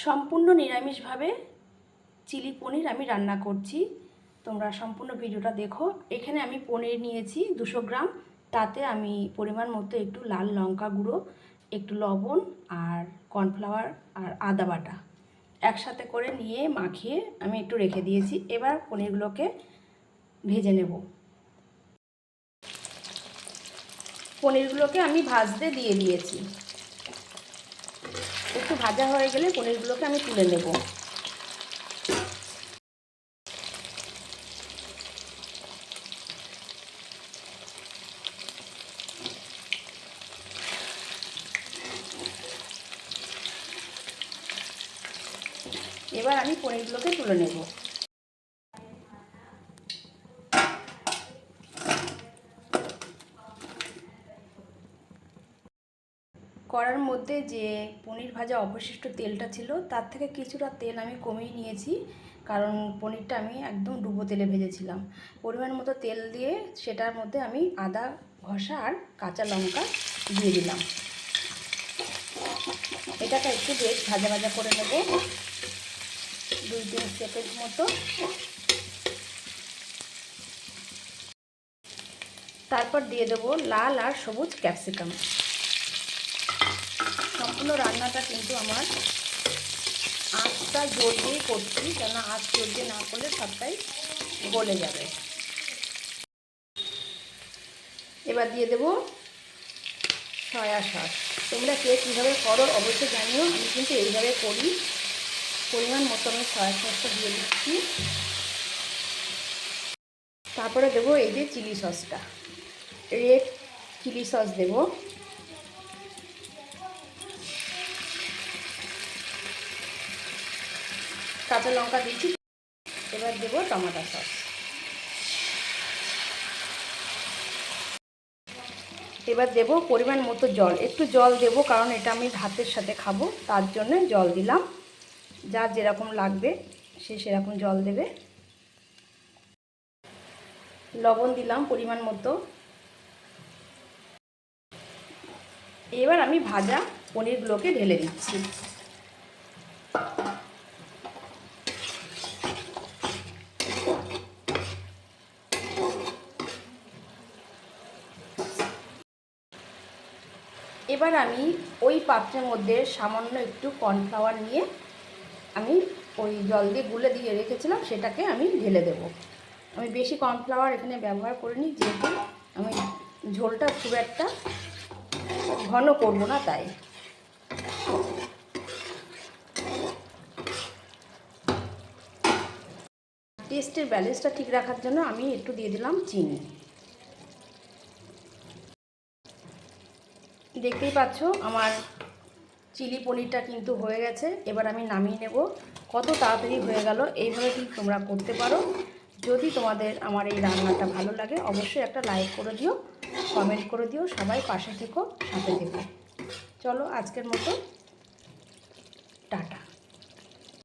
সম্পূর্ণ নিরামিষভাবে চিলি পনির আমি রান্না করছি। তোমরা সম্পূর্ণ ভিডিওটা দেখো। এখানে আমি পনির নিয়েছি 200 গ্রাম। তাতে আমি পরিমাণ মতো একটু লাল লঙ্কা গুঁড়ো, একটু লবণ আর কর্নফ্লাওয়ার আর আদা বাটা একসাথে করে নিয়ে মাখিয়ে আমি একটু রেখে দিয়েছি। এবার পনিরগুলোকে ভেজে নেব। পনিরগুলোকে আমি ভাজতে দিয়ে দিয়েছি। একটু ভাজা হয়ে গেলে পনিরগুলোকে আমি তুলে নেব। এবার আমি পনিরগুলোকে তুলে নেব। কড়ার মধ্যে যে পনির ভাজা অবশিষ্ট তেলটা ছিল তার থেকে কিছুটা তেল আমি কমিয়ে নিয়েছি, কারণ পনিরটা আমি একদম ডুবো তেলে ভেজেছিলাম। পরিমাণ মতো তেল দিয়ে সেটার মধ্যে আমি আদা ঘষা আর কাঁচা লঙ্কা দিয়ে দিলাম। এটাকে একটু বেশ ভাজা ভাজা করে নেব, 2-3 সেকেন্ড মতো। তারপর দিয়ে দেবো লাল আর সবুজ ক্যাপসিকাম। সম্পূর্ণ রান্নাটা কিন্তু আমার আঁচটা জোর দিয়ে করছি, কেন আঁচ জোর দিয়ে না করলে সবটাই গলে যাবে। এবার দিয়ে দেবো সয়া সস। তোমরা কে কীভাবে করো অবশ্যই জানিও, আমি কিন্তু এইভাবে করি। পরিমাণ মতো আমি সয়া সসটা দিয়ে দিচ্ছি। তারপরে দেবো এই যে চিলি সসটা, রেড চিলি সস দেবো। কাঁচা লঙ্কা দিচ্ছি। এবার দেবো টমেটো সস। এবার দেবো পরিমাণ মতো জল। একটু জল দেবো কারণ এটা আমি ভাতের সাথে খাবো, তার জন্য জল দিলাম। যার যেরকম লাগবে সে সেরকম জল দেবে। লবণ দিলাম পরিমাণ মতো। এবার আমি ভাজা পনিরগুলোকে ঢেলে দিচ্ছি। এবার আমি ওই পাত্রের মধ্যে সামান্য একটু কর্নফ্লাওয়ার নিয়ে আমি ওই জল দিয়ে গুলে দিয়ে রেখেছিলাম, সেটাকে আমি ঢেলে দেব। আমি বেশি কর্নফ্লাওয়ার এখানে ব্যবহার করিনি, যেহেতু আমি ঝোলটা খুব একটা ঘন করব না, তাই। টেস্টের ব্যালেন্সটা ঠিক রাখার জন্য আমি একটু দিয়ে দিলাম চিনি। দেখতেই পাচ্ছ আমার চিলি পনিরটা কিন্তু হয়ে গেছে। এবার আমি নামিয়ে নেব। কত তাড়াতাড়ি হয়ে গেল। এইভাবে কিন্তু তোমরা করতে পারো। যদি তোমাদের আমার এই রান্নাটা ভালো লাগে অবশ্যই একটা লাইক করে দিও, কমেন্ট করে দিও। সবাই পাশে থেকো, সাথে থেকো। চলো আজকের মতো